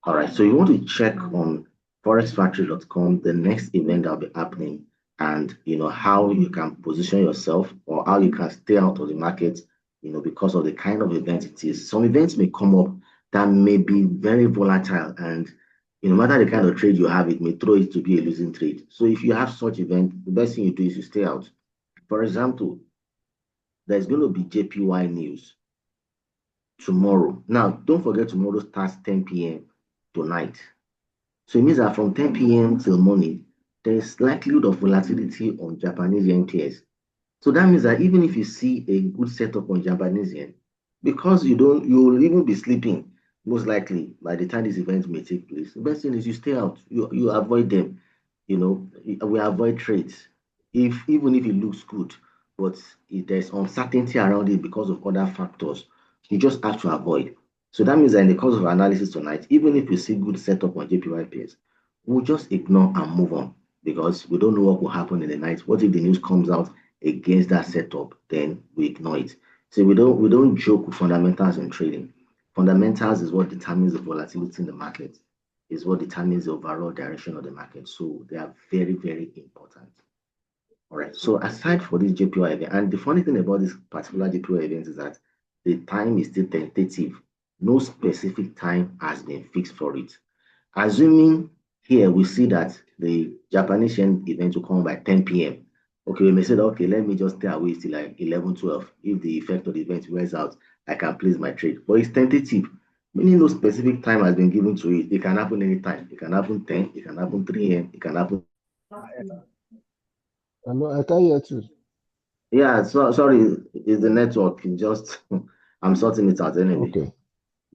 All right, so you want to check on forexfactory.com the next event that will be happening, and how you can position yourself or how you can stay out of the market, because of the kind of event it is. Some events may come up that may be very volatile, and no matter the kind of trade you have, it may throw it to be a losing trade. So if you have such event, the best thing you do is you stay out. For example, there's going to be JPY news tomorrow. Now, don't forget tomorrow starts 10 p.m. tonight. So it means that from 10 p.m. till morning, there is likelihood of volatility on Japanese yen pairs. So that means that even if you see a good setup on Japanese yen, because you'll even be sleeping most likely by the time this event may take place. The best thing is you stay out, you avoid them. We avoid trades. Even if it looks good, but if there's uncertainty around it because of other factors, you just have to avoid. So that means that in the course of analysis tonight, even if we see good setup on JPY pairs, we'll just ignore and move on because we don't know what will happen in the night. What if the news comes out against that setup? Then we ignore it. So we don't joke with fundamentals in trading. Fundamentals is what determines the volatility in the market, is what determines the overall direction of the market. So they are very, very important. All right. So aside for this JPY event, and the funny thing about this particular JPY event is that the time is still tentative. No specific time has been fixed for it. Assuming here we see that the Japanese yen event will come by 10 p.m. Okay, we may say, okay, let me just stay away till like 11, 12. If the effect of the event wears out, I can place my trade. But it's tentative, meaning no specific time has been given to it. It can happen anytime. It can happen 10, it can happen 3 a.m., it can happen. Hello, I can hear too. Yeah, so sorry, it's the network. Just I'm sorting it out anyway, Okay.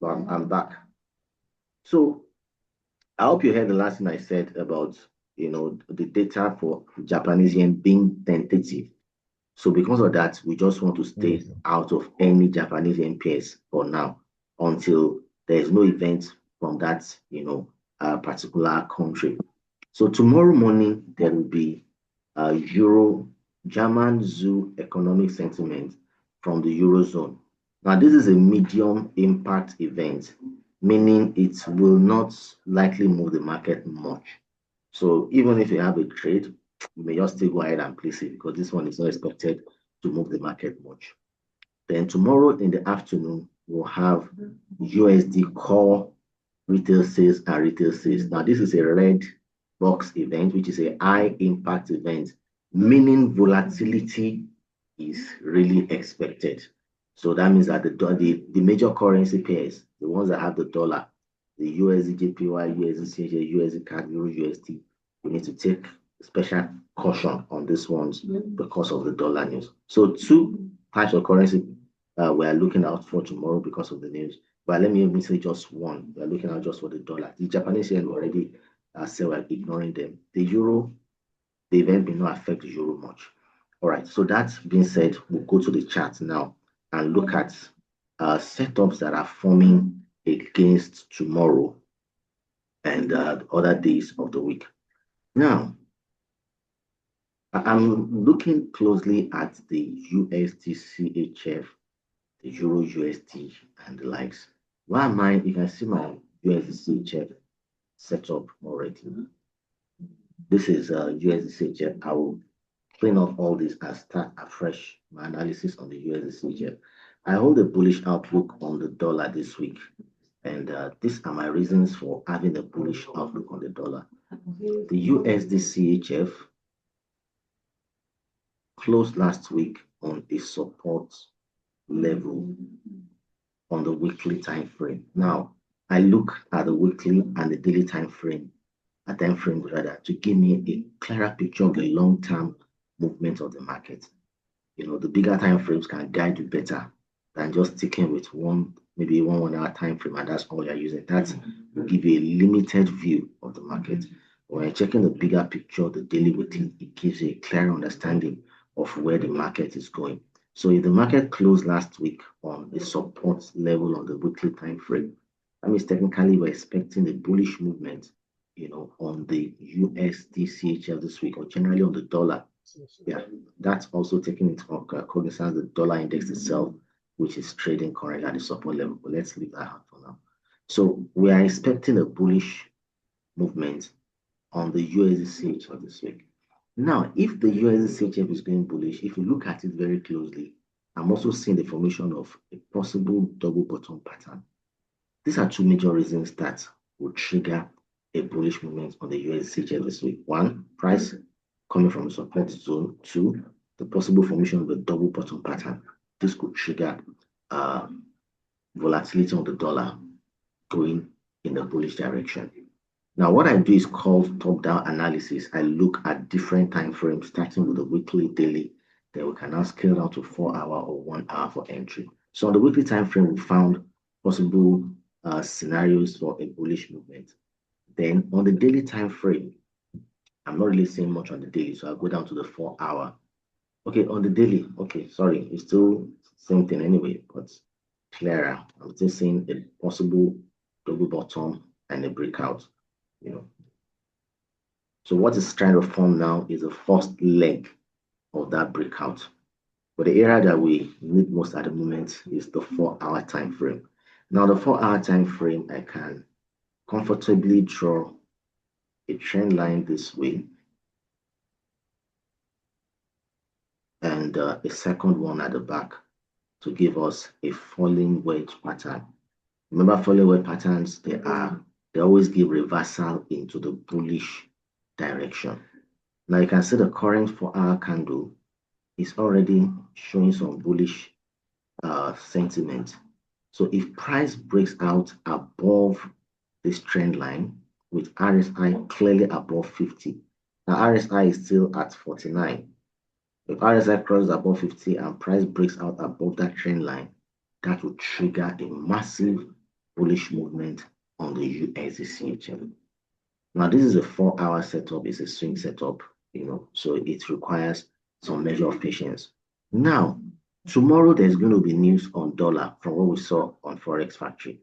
but I'm back. So I hope you heard the last thing I said about the data for Japanese yen being tentative. So because of that, we just want to Yes, stay sir. out of any Japanese yen pairs for now until there is no event from that particular country. So tomorrow morning there will be Euro German zoo economic sentiment from the Eurozone. Now this is a medium impact event, meaning it will not likely move the market much. So even if you have a trade, you may just still go ahead and place it because this one is not expected to move the market much. Then tomorrow in the afternoon, we'll have USD core retail sales and retail sales. Now, this is a red box event, which is a high impact event, meaning volatility is really expected. So that means that the major currency pairs, the ones that have the dollar, the USD JPY, USD CHF, USD CAD, Euro USD, we need to take special caution on these ones because of the dollar news. So two types of currency we are looking out for tomorrow because of the news. But let me even say just one. We are looking out just for the dollar. The Japanese yen already say we're ignoring them. The euro, the event may not affect the euro much. All right. So that being said, we'll go to the chart now and look at setups that are forming against tomorrow and other days of the week. Now, I'm looking closely at the USD CHF, the Euro USD, and the likes. Why am I? You can see my USD CHF set up already. This is USD CHF. I will clean up all this and start afresh my analysis on the USD CHF. I hold a bullish outlook on the dollar this week, and these are my reasons for having a bullish outlook on the dollar. The USD CHF closed last week on a support level on the weekly time frame. Now, I look at the weekly and the daily time frame rather, to give me a clearer picture of the long-term movement of the market. The bigger time frames can guide you better than just sticking with maybe 1 hour time frame, and that's all you're using. That will give you a limited view of the market. When you're checking the bigger picture, the daily weekly, it gives you a clear understanding of where the market is going. So if the market closed last week on a support level on the weekly time frame, that means technically we're expecting a bullish movement, on the USD CHL this week, or generally on the dollar. Yeah, that's also taking into cognizance the dollar index itself, which is trading currently at the support level. But let's leave that out for now. So we are expecting a bullish movement on the USD CHF this week. Now, if the USD CHF is going bullish, if you look at it very closely, I'm also seeing the formation of a possible double bottom pattern. These are two major reasons that will trigger a bullish movement on the USD CHF this week. One, price coming from the support zone. Two, the possible formation of a double bottom pattern. This could trigger volatility on the dollar going in the bullish direction. Now, what I do is called top-down analysis. I look at different time frames, starting with the weekly, daily. Then we can now scale down to 4 hour or 1 hour for entry. So on the weekly time frame, we found possible scenarios for a bullish movement. Then on the daily time frame, I'm not really seeing much on the daily, so I'll go down to the 4 hour. Okay, on the daily, okay, sorry, it's still same thing anyway, but clearer. I'm still seeing a possible double bottom and a breakout, you know. So what is trying to form now is the first leg of that breakout. But the area that we need most at the moment is the 4 hour time frame. Now, the 4 hour time frame, I can comfortably draw a trend line this way and a second one at the back to give us a falling wedge pattern. Remember, falling wedge patterns, they always give reversal into the bullish direction. Now you can see the current 4 hour candle is already showing some bullish sentiment. So if price breaks out above this trend line with RSI clearly above 50, now RSI is still at 49. If RSI crosses above 50 and price breaks out above that trend line, that will trigger a massive bullish movement on the USD CHF. Now, this is a 4 hour setup, it's a swing setup, so it requires some measure of patience. Now, tomorrow there's going to be news on dollar from what we saw on Forex Factory.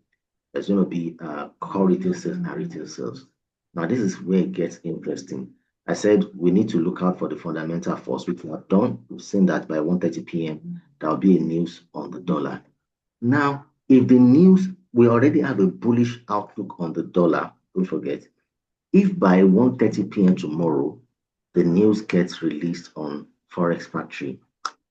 There's going to be core retail sales and retail sales. Now, this is where it gets interesting. I said we need to look out for the fundamental force, which we have done. We've seen that by 1:30 p.m., there will be a news on the dollar. Now, if the news, we already have a bullish outlook on the dollar, don't forget. If by 1:30 p.m. tomorrow, the news gets released on Forex Factory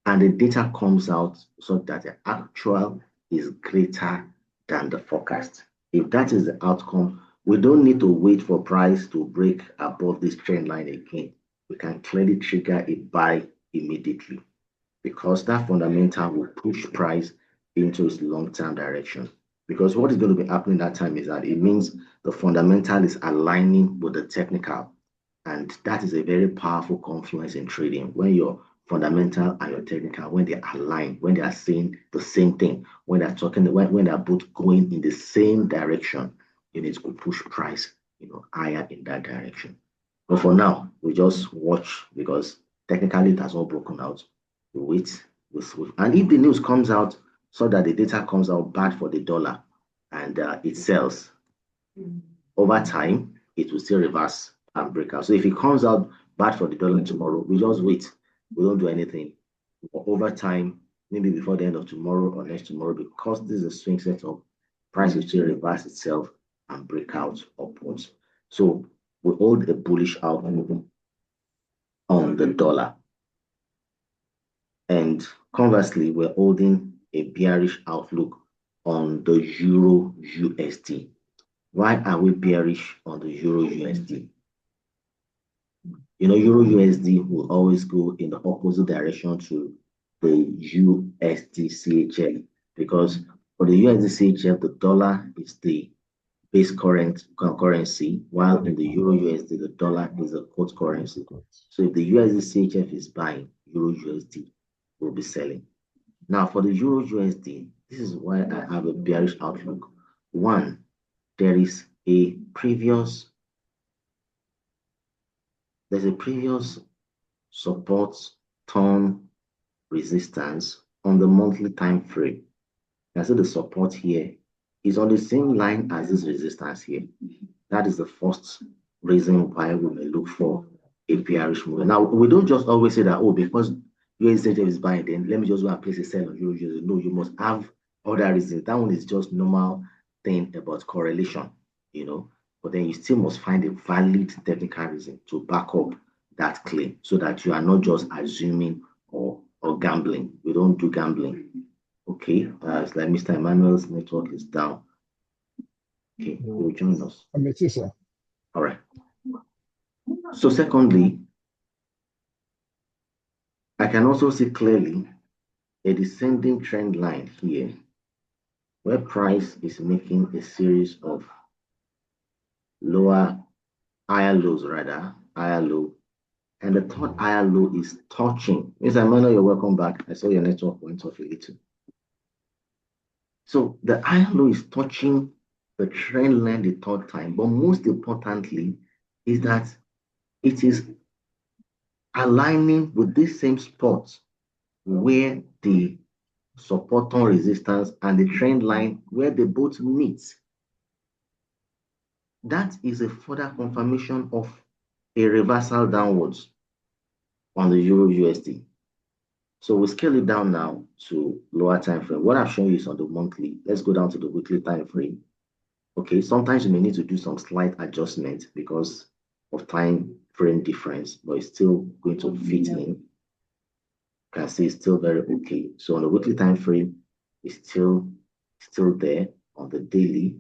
and the data comes out so that the actual is greater than the forecast, if that is the outcome, we don't need to wait for price to break above this trend line again. We can clearly trigger a buy immediately because that fundamental will push price into its long-term direction. Because what is going to be happening that time is that it means the fundamental is aligning with the technical. And that is a very powerful confluence in trading. When your fundamental and your technical, when they align, when they are saying the same thing, when they're talking, when they're both going in the same direction, you need to push price, higher in that direction. But for now, we just watch because technically it has not broken out. We wait. And if the news comes out so that the data comes out bad for the dollar and it sells, over time, it will still reverse and break out. So if it comes out bad for the dollar tomorrow, we just wait. We don't do anything. But over time, maybe before the end of tomorrow or next tomorrow, because this is a swing setup, price will still reverse itself and break out upwards. So we hold a bullish outlook on the dollar. And conversely, we're holding a bearish outlook on the Euro USD. Why are we bearish on the Euro USD? Euro USD will always go in the opposite direction to the USD CHF because for the USD CHF, the dollar is the base currency, while in the Euro USD, the dollar is a quote currency. So if the USD CHF is buying, Euro USD will be selling. Now, for the Euro USD, this is why I have a bearish outlook. One, there's a previous support turn resistance on the monthly time frame. You can see the support here is on the same line as this resistance here. That is the first reason why we may look for a bearish move. Now, we don't just always say that, because USD is buying, then let me just go and place a sell on Euro USD. No, you must have other reasons. That one is just normal thing about correlation, but then you still must find a valid technical reason to back up that claim so that you are not just assuming or gambling. We don't do gambling. Okay, it's like Mr. Emmanuel's network is down. Okay, you'll join us. All right. So secondly, I can also see clearly a descending trend line here where price is making a series of higher lows rather, higher low, and the third higher low is touching. Mr. Emmanuel, you're welcome back. I saw your network went off a little. So the higher low is touching the trend line the third time, but most importantly is that it is aligning with this same spot where the support on resistance and the trend line where they both meet. That is a further confirmation of a reversal downwards on the Euro USD. So we scale it down now to lower time frame. What I've shown you is on the monthly. Let's go down to the weekly time frame. Okay, sometimes you may need to do some slight adjustment because of time frame difference, but it's still going to fit in. You can see it's still very okay. So on the weekly time frame, it's still there. On the daily,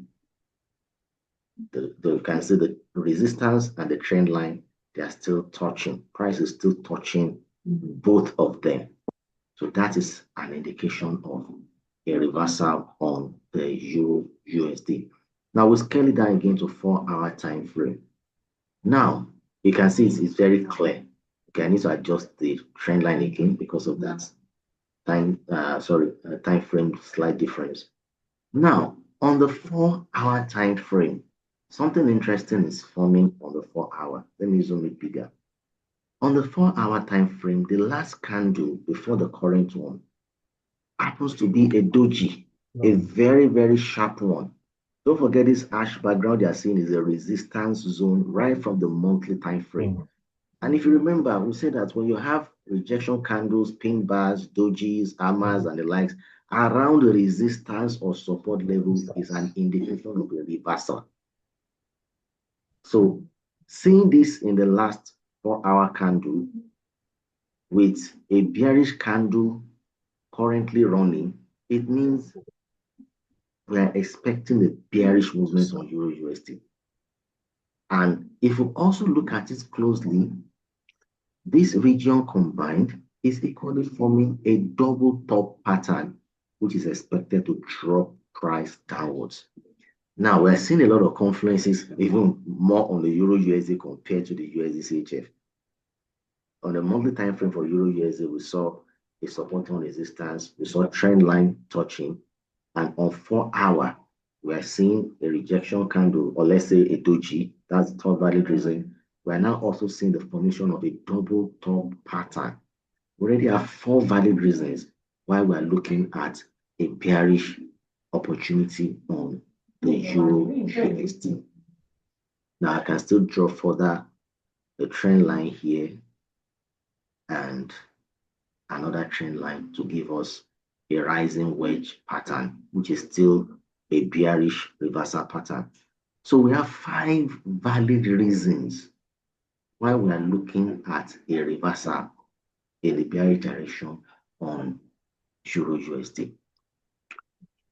you can see the resistance and the trend line, they are still touching. Price is still touching both of them. So that is an indication of a reversal on the Euro USD. Now we scale it down again to 4-hour time frame. Now you can see it's very clear. Okay, I need to adjust the trend line again because of that time frame slight difference. Now on the 4-hour time frame, something interesting is forming on the 4-hour. Let me zoom it bigger. On the 4-hour time frame, the last candle before the current one happens to be a doji, a very, very sharp one. Don't forget this ash background you are seeing is a resistance zone right from the monthly time frame. And if you remember, we said that when you have rejection candles, pin bars, dojis, hammers, and the likes, around the resistance or support levels is an indication of a reversal. So seeing this in the last 4-hour candle with a bearish candle currently running, it means we are expecting a bearish movement on Euro USD. And if we also look at it closely, this region combined is equally forming a double top pattern, which is expected to drop price downwards. Now, we're seeing a lot of confluences, even more on the Euro USD compared to the USD CHF. On the monthly time frame for Euro USD, we saw a support on resistance, we saw trend line touching, and on 4-hour, we are seeing a rejection candle, or let's say a doji. That's the third valid reason. We are now also seeing the formation of a double top pattern. We already have 4 valid reasons why we are looking at a bearish opportunity on the Euro USD. Now I can still draw further the trend line here and another trend line to give us a rising wedge pattern, which is still a bearish reversal pattern. So we have 5 valid reasons why we are looking at a reversal in the bearish direction on Euro USD.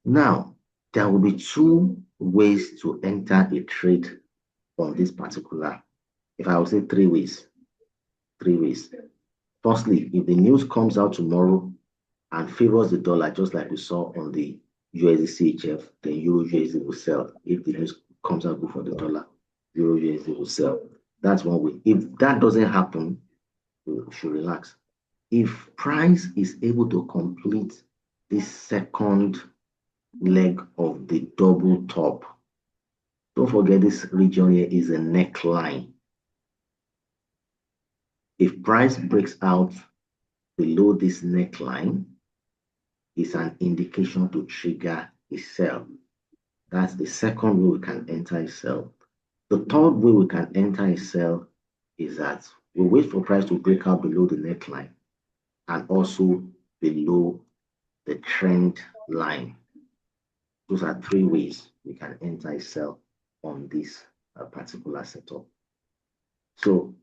Now, there will be 2 ways to enter a trade on this particular, if I would say 3 ways. 3 ways. Firstly, if the news comes out tomorrow and favors the dollar, just like we saw on the USD CHF, then Euro USD will sell. If the news comes out good for the dollar, Euro USD will sell. That's one way. If that doesn't happen, we should relax. If price is able to complete this second leg of the double top, don't forget this region here is a neckline. If price breaks out below this neckline, it's an indication to trigger a sell. That's the second way we can enter a sell. The third way we can enter a sell is that we wait for price to break out below the neckline and also below the trend line. Those are three ways we can enter a sell on this particular setup. So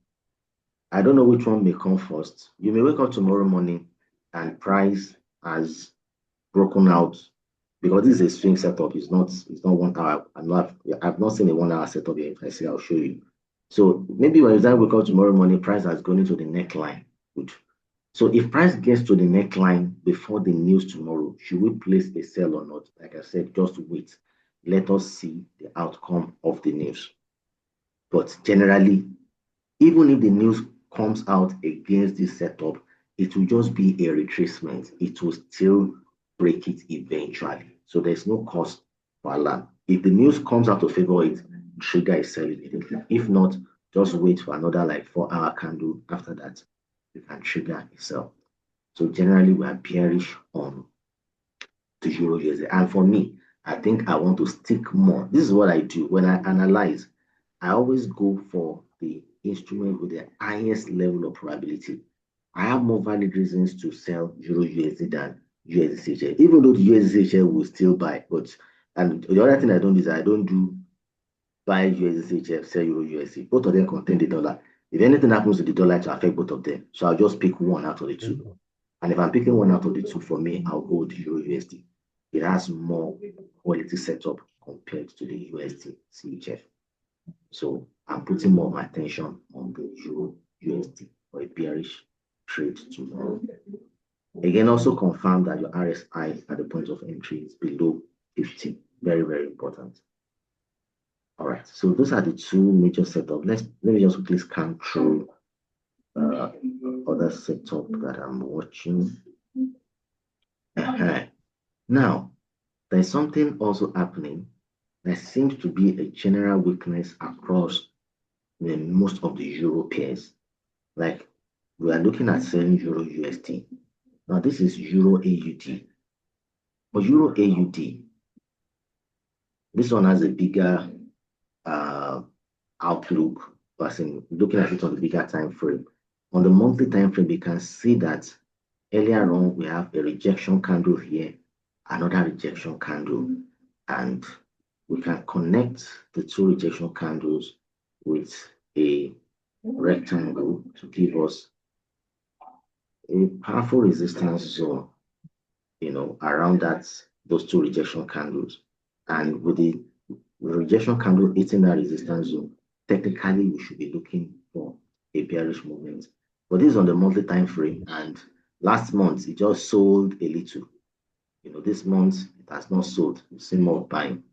I don't know which one may come first. You may wake up tomorrow morning and price has broken out because this is a swing setup. It's not 1 hour. I've not seen a 1 hour setup yet. If I say I'll show you. So maybe when you wake up tomorrow morning, price has gone into the neckline. Good. So if price gets to the neckline before the news tomorrow, should we place a sell or not? Like I said, just wait. Let us see the outcome of the news. But generally, even if the news comes out against this setup, it will just be a retracement. It will still break it eventually. So there's no cause for alarm. If the news comes out to favor it, trigger is sell immediately. If not, just wait for another like 4 hour candle. After that, you can trigger a sell. So generally, we are bearish on the Euro USD. And for me, I think I want to stick more. This is what I do when I analyze. I always go for the instrument with the highest level of probability. I have more valid reasons to sell Euro USD than USD even though the USD will still buy. But and the other thing I don't do is I don't do buy USD sell Euro USD. Both of them contain the dollar. If anything happens to the dollar, it will affect both of them. So I'll just pick one out of the two. And if I'm picking one out of the two, for me, I'll go with the Euro USD. It has more quality setup compared to the USD CHF. So I'm putting more of my attention on the Euro USD for a bearish trade tomorrow. Again, also confirm that your RSI at the point of entry is below 50. Very, very important. All right, so those are the two major setups. Let me just quickly scan through other setup that I'm watching. Now, there's something also happening. There seems to be a general weakness across most of the Euro pairs. Like we are looking at selling Euro USD. Now, this is Euro AUD. For Euro AUD, this one has a bigger outlook, as in looking at it on the bigger time frame. On the monthly time frame, you can see that earlier on we have a rejection candle here, another rejection candle, and we can connect the two rejection candles with a rectangle to give us a powerful resistance zone, around those two rejection candles. And with the rejection candle hitting that resistance zone, technically we should be looking for a bearish movement. But this is on the monthly time frame, and last month it just sold a little. This month it has not sold. We've seen more buying.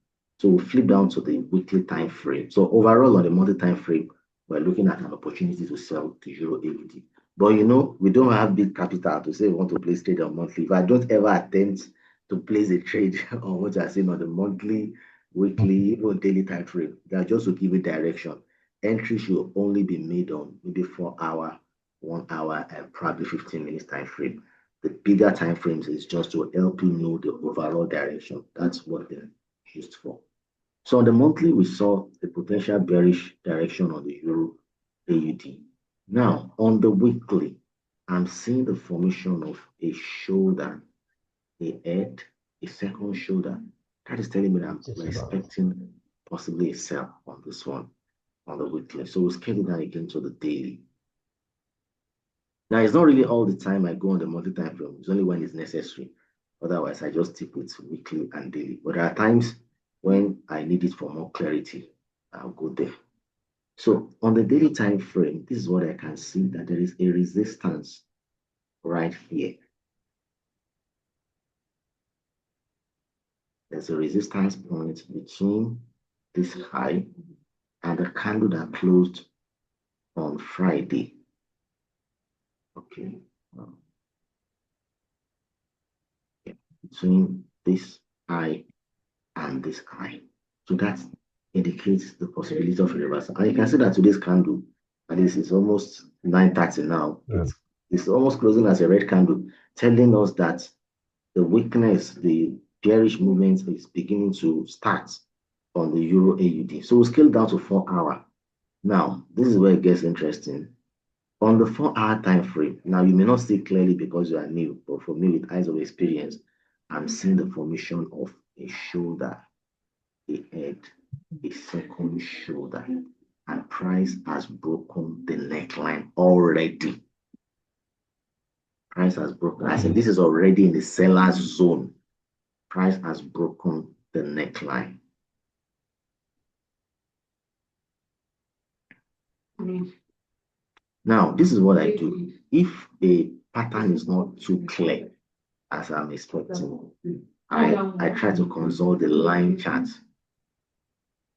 So we'll flip down to the weekly time frame. So overall on the monthly time frame, we're looking at an opportunity to sell to Euro AUD. But we don't have big capital to say we want to place trade on monthly. If I don't ever attempt to place a trade on what you're saying on the monthly, weekly, even daily time frame, they're just to give you direction. Entry should only be made on maybe 4 hour, 1 hour, and probably 15 minutes time frame. The bigger time frames is just to help you know the overall direction. That's what they're used for. So on the monthly, we saw a potential bearish direction on the Euro AUD. Now, on the weekly, I'm seeing the formation of a shoulder, a head, a second shoulder. That is telling me that I'm expecting possibly a sell on this one on the weekly. So we'll scale it down again to the daily. Now, it's not really all the time I go on the monthly time frame. It's only when it's necessary. Otherwise, I just stick with weekly and daily. But there are times when I need it for more clarity, I'll go there. So on the daily time frame, this is what I can see, that there is a resistance right here. There's a resistance point between this high and the candle that closed on Friday. Okay. Between this high and this high. So that indicates the possibility of a reversal. And you can see that today's candle, and this is almost 9:30 now. Yeah. It's almost closing as a red candle, telling us that the weakness, the bearish movement is beginning to start on the Euro AUD. So we'll scale down to 4 hour. Now, this is where it gets interesting. On the 4 hour time frame, now you may not see clearly because you are new, but for me, with eyes of experience, I'm seeing the formation of a shoulder, a head, a second shoulder, and price has broken the neckline already. Price has broken. I said this is already in the seller's zone. Price has broken the neckline. Now, this is what I do. If a pattern is not too clear as I'm expecting, I try to consult the line chart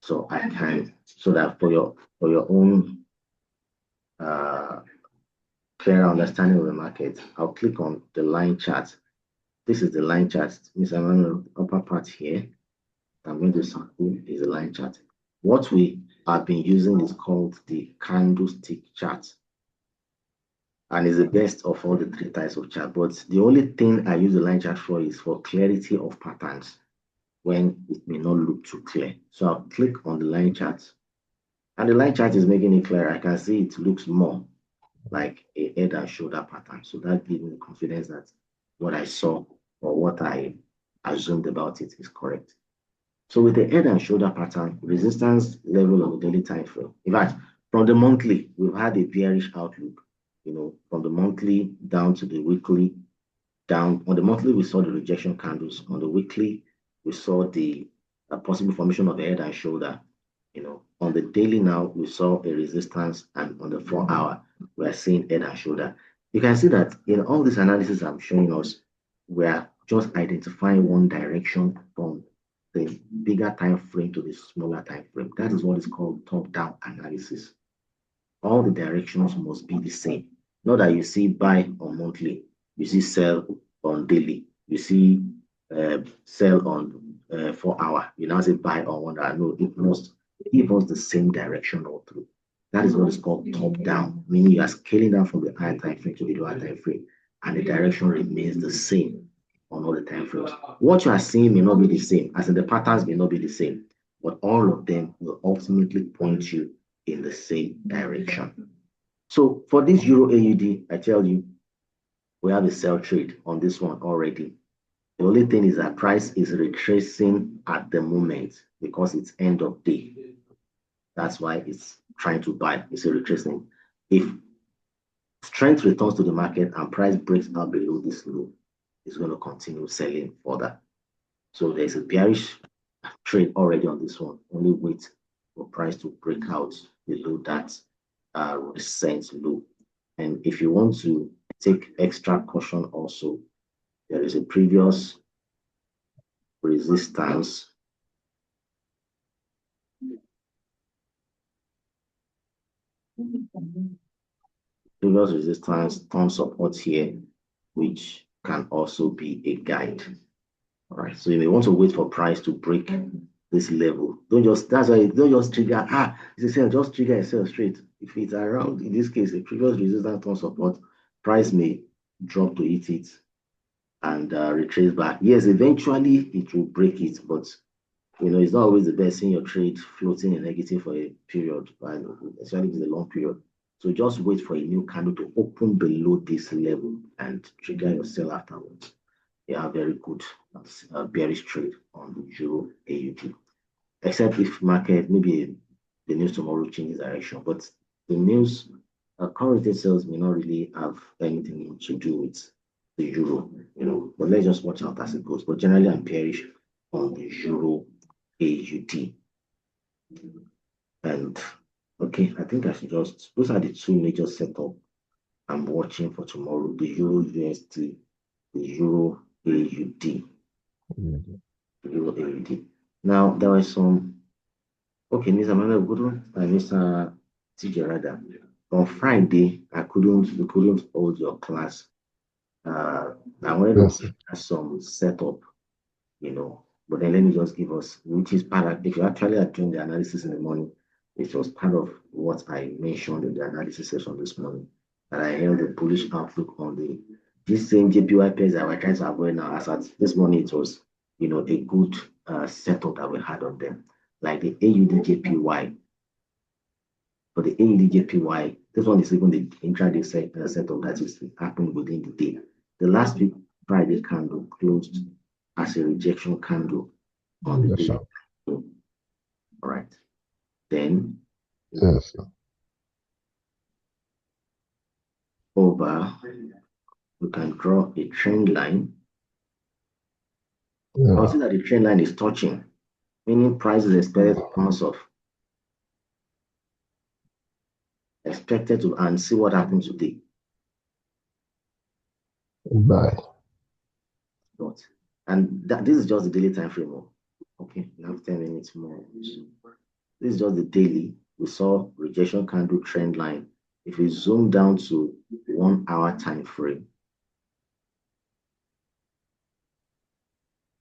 so I can, so that for your own clearer understanding of the market, I'll click on the line chart. This is the line chart. Miss Emmanuel, upper part here. I'm going to sample is the line chart. What we have been using is called the candlestick chart, and is the best of all the three types of chart. But the only thing I use the line chart for is for clarity of patterns when it may not look too clear. So I'll click on the line chart, and the line chart is making it clear. I can see it looks more like a head and shoulder pattern. So that gives me confidence that what I saw or what I assumed about it is correct. So with the head and shoulder pattern, resistance level on the daily time frame. In fact, from the monthly, we've had a bearish outlook. From the monthly down to the weekly, down. On the monthly, we saw the rejection candles. On the weekly, we saw the possible formation of the head and shoulder. On the daily now, we saw a resistance, and on the 4-hour, we are seeing head and shoulder. You can see that in all this analysis I'm showing us, we are just identifying one direction from the bigger time frame to the smaller time frame. That is what is called top-down analysis. All the directions must be the same. Not that you see buy on monthly, you see sell on daily, you see sell on 4-hour, you now say buy on 1 hour. No, it must give us the same direction all through. That is what is called top-down, meaning you are scaling down from the higher time frame to the lower time frame, and the direction remains the same on all the time frames. What you are seeing may not be the same, as in the patterns may not be the same, but all of them will ultimately point you in the same direction. So for this Euro AUD, I tell you, we have a sell trade on this one already. The only thing is that price is retracing at the moment because it's end of day. That's why it's trying to buy. It's a retracing. If strength returns to the market and price breaks out below this low, it's going to continue selling further. So there's a bearish trade already on this one. Only wait for price to break out below that recent low. And if you want to take extra caution also, there is a previous resistance. Previous resistance, turn support here, which can also be a guide. All right, so you may want to wait for price to break this level. That's why don't just trigger, it's a sell, just trigger a sell straight. If it's around, in this case, the previous resistance on support, price may drop to hit it and retrace back. Yes, eventually it will break it, but it's not always the best seeing your trade floating in negative for a period, especially if it's a long period. So just wait for a new candle to open below this level and trigger your sell afterwards. You have very good bearish trade on the Euro AUD. Except if market, maybe the news tomorrow changes direction, but the news, current sales may not really have anything to do with the Euro, but let's just watch out as it goes. But generally, I'm bearish on the Euro AUD. And okay, I think I should those are the two major setup I'm watching for tomorrow: the Euro USD, the Euro AUD. Euro AUD. Now there was some. Okay, Mr. Manuel Gudrun and Mr. TJ Rada. On Friday, we couldn't hold your class. I wanted to share some setup, but then let me just give us, which is part of, if you actually are doing the analysis in the morning, it was part of what I mentioned in the analysis session this morning, that I held a bullish outlook on this same JPY pairs that we're trying to avoid now. As at this morning, it was, a good setup that we had on them, like the AUD JPY. For the AUD JPY, this one is even the intraday setup that is happening within the day. The last week Friday candle closed as a rejection candle on the Yes, daily. sir. All right. Then Yes, sir. over, we can draw a trend line. I'll Yeah. see that the trend line is touching, meaning price is expected to bounce off, expected to, and see what happens today. Bye. But, and that this is just the daily time frame. Okay, we have 10 minutes more. This is just the daily. We saw rejection candle trend line. If we zoom down to 1 hour time frame,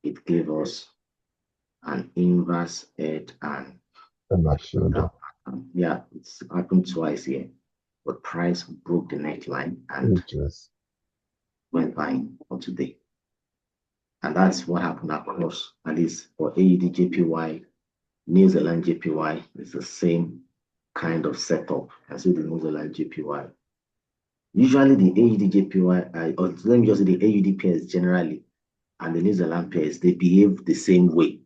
it gave us an inverse head and And my shoulder. yeah, it's happened twice here. But price broke the neckline and Which is went buying for today. And that's what happened across, at least for AED JPY, New Zealand JPY. It's the same kind of setup as with the New Zealand JPY. Usually the AUD JPY, or let me just say the AUD pairs generally, and the New Zealand pairs, they behave the same way.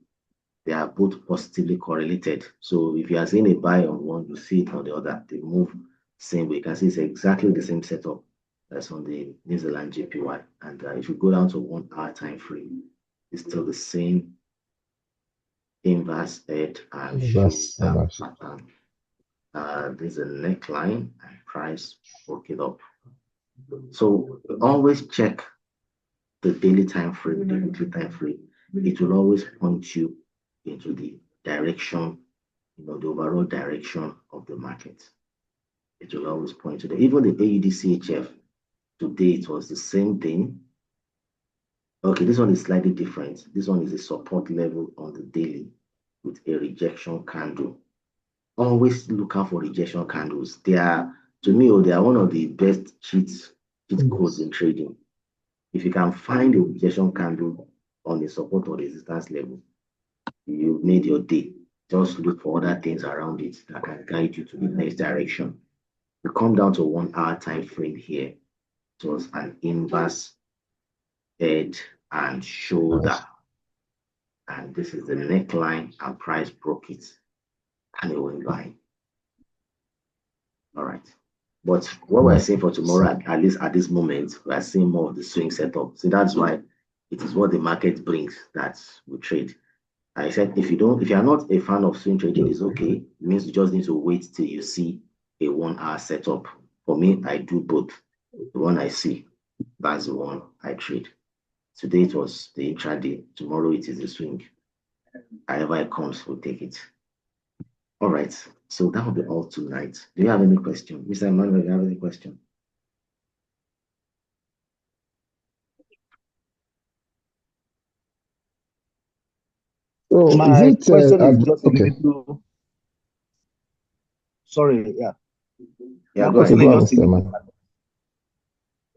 They are both positively correlated. So if you are seeing a buy on one, you see it on the other. They move same way. You can see it's exactly the same setup as on the New Zealand JPY. And if you go down to 1 hour time frame, it's still the same inverse head and that's shoulder my shoulder. pattern. There's a neckline and price broke it up. So always check the daily time frame, the weekly time frame. It will always point you into the direction, the overall direction of the market. It will always point to the even the AUDCHF today it was the same thing. Okay, this one is slightly different. This one is a support level on the daily with a rejection candle. Always look out for rejection candles. They are, to me, they are one of the best cheat codes Yes. in trading. If you can find a rejection candle on the support or resistance level, you've made your day. Just look for other things around it that can guide you to the next direction. We come down to 1 hour time frame here. It was an inverse head and shoulder. Yes. And this is the neckline and price broke it. And it went by. All right. But what we're Yes. seeing for tomorrow, at least at this moment, we're seeing more of the swing setup. So that's why it is what the market brings that we trade. I said if you are not a fan of swing trading, it's okay. It means you just need to wait till you see a 1 hour setup. For me, I do both. The one I see, that's the one I trade. Today it was the intraday. Tomorrow it is the swing. However it comes, we'll take it. All right. So that will be all tonight. Do you have any question? Mr. Emmanuel, do you have any question? So is My it question is just a okay? little, sorry, yeah. Yeah, My go Okay, question ahead. go is on, just a Mr. little, Man.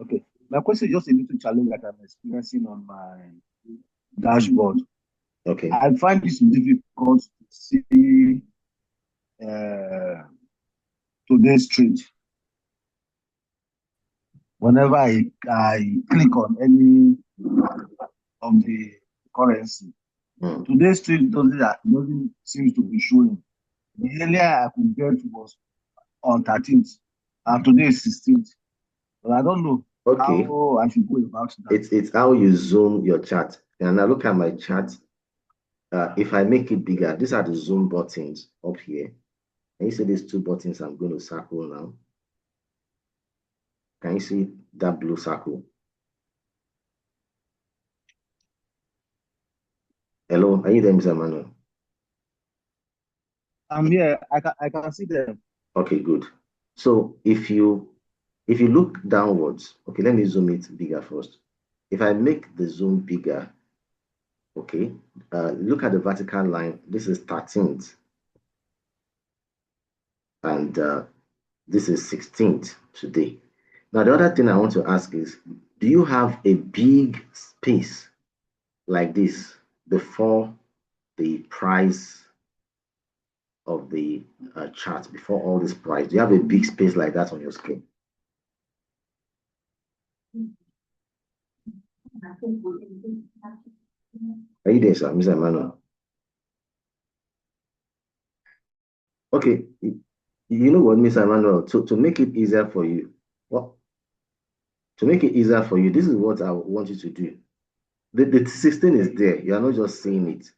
okay. My question is just a little challenge that I'm experiencing on my dashboard. Okay. I find this difficult to see uh, today's trade. Whenever I click on any of the currency, Hmm. today's trade doesn't seem to be showing. The earlier I could get was on 13th, and today is 16th. But I don't know Okay. how I should go about that. It's how you zoom your chart. And I look at my chart. If I make it bigger, these are the zoom buttons up here. Can you see these two buttons I'm going to circle now? Can you see that blue circle? Hello, are you there, Mr. Manuel? I'm here. I can see them. Okay, good. So if you look downwards, okay, let me zoom it bigger first. If I make the zoom bigger, okay, look at the vertical line. This is 13th, and this is 16th today. Now, the other thing I want to ask is, do you have a big space like this before the price of the chart, before all this price? Do you have a big space like that on your screen? Are you there, sir, Mr. Emmanuel? Okay, you know what, Mr. Emmanuel, to make it easier for you, well, to make it easier for you, this is what I want you to do. The 16 is there. You are not just seeing it.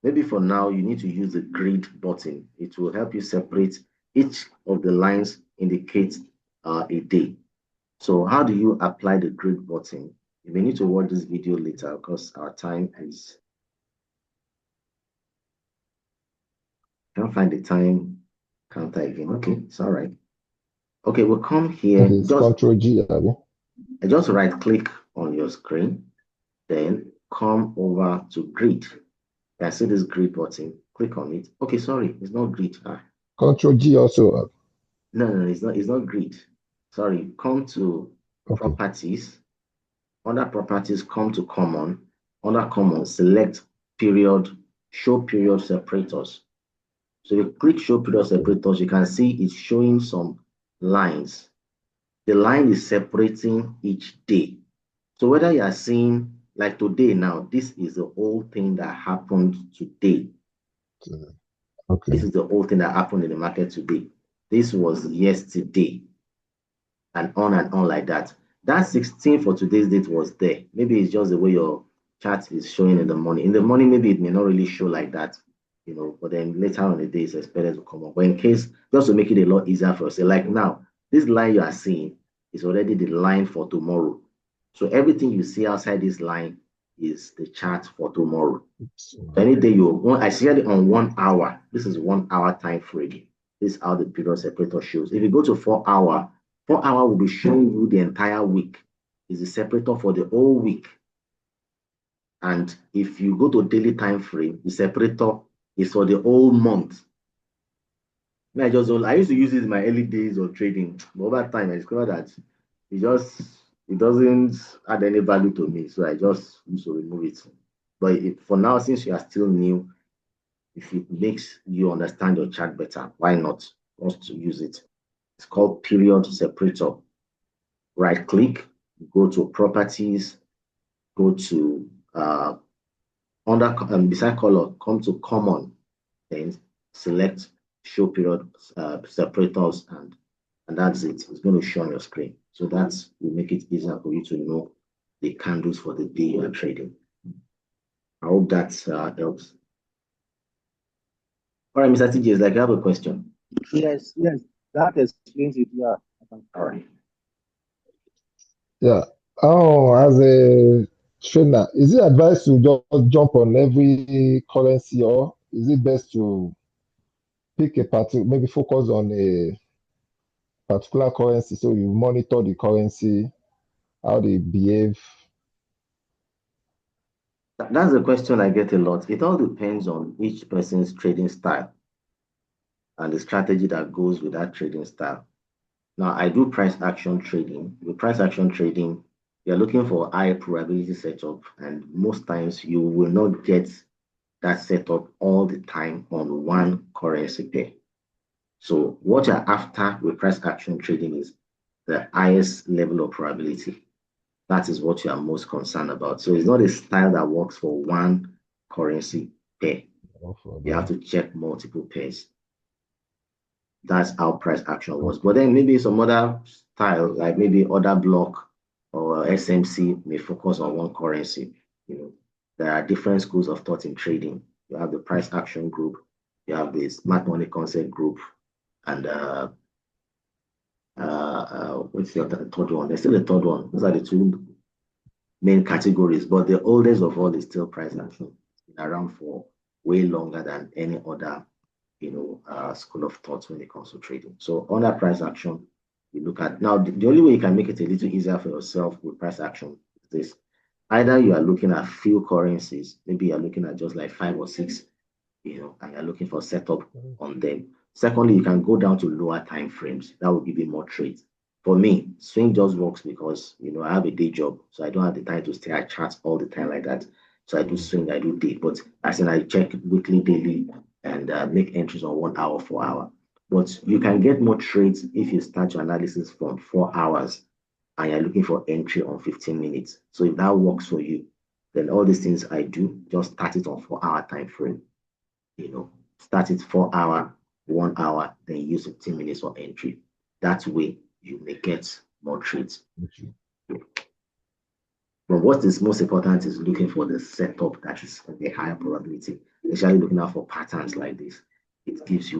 Maybe for now, you need to use the grid button. It will help you separate each of the lines indicate a day. So how do you apply the grid button? You may need to watch this video later because our time is, can't find the time counter again. Okay, it's all right. Okay, we'll come here. It's Control G, abi? Just right click on your screen, then come over to grid. I see this grid button. Click on it. Okay, sorry, it's not grid. Control G also. No, it's not. It's not grid. Sorry. Come to Okay. properties. Under properties, come to common. Under common, select period, show period separators. So you click show period separators, you can see it's showing some lines. The line is separating each day. So whether you are seeing like today now, this is the whole thing that happened today. Okay. This is the whole thing that happened in the market today. This was yesterday, and on like that. That 16 for today's date was there. Maybe it's just the way your chart is showing in the morning. In the morning, maybe it may not really show like that, but then later on the day it's expected to come up. But in case, just to make it a lot easier for us, like now, this line you are seeing is already the line for tomorrow. So everything you see outside this line is the chart for tomorrow. Any day you want, I see it on 1 hour. This is 1 hour time frame. This is how the period separator shows. If you go to 4 hour, 4 hour will be showing you the entire week. Is the separator for the whole week. And if you go to daily time frame, the separator is for the whole month. I used to use it in my early days of trading, but over time I discovered that it doesn't add any value to me. So I just used to remove it. But for now, since you are still new, if it makes you understand your chart better, why not just to use it? It's called period separator. Right click, go to properties, go to beside color, come to common, then select show period separators, and that's it. It's going to show on your screen. So that will make it easier for you to know the candles for the day you are trading. I hope that helps. All right, Mr. TJ, like I have a question. Yes, that explains it. Yeah. All right. Yeah. Oh, as a trainer, is it advised to just jump on every currency, or is it best to pick a particular, maybe focus on a particular currency so you monitor the currency, how they behave? That's a question I get a lot. It all depends on each person's trading style and the strategy that goes with that trading style. Now, I do price action trading. With price action trading, you're looking for high probability setup, and most times you will not get that setup all the time on one currency pair. So, what you're after with price action trading is the highest level of probability. That is what you are most concerned about. So, it's not a style that works for one currency pair. You have to check multiple pairs. That's how price action was. But then maybe some other style, like maybe other block or SMC may focus on one currency. There are different schools of thought in trading. You have the price action group, you have the smart money concept group, and what's the third one? There's still a third one. Those are the two main categories. But the oldest of all is still price action. It's been around for way longer than any other school of thought when it comes to trading. So under price action, you look at now the only way you can make it a little easier for yourself with price action is this. Either you are looking at few currencies, maybe you're looking at just like 5 or 6, and you're looking for setup on them. Secondly, you can go down to lower time frames. That will give you more trades. For me, swing just works because I have a day job, so I don't have the time to stay at charts all the time like that. So I do swing, I do day, but as in I check weekly, daily, and make entries on 1 hour, 4 hour. But you can get more trades if you start your analysis from 4 hours and you're looking for entry on 15 minutes. So if that works for you, then all these things I do, just start it on 4 hour time frame. Start it 4 hour, 1 hour, then use 15 minutes for entry. That way, you may get more trades. But what is most important is looking for the setup that is a higher probability, especially looking out for patterns like this. It gives you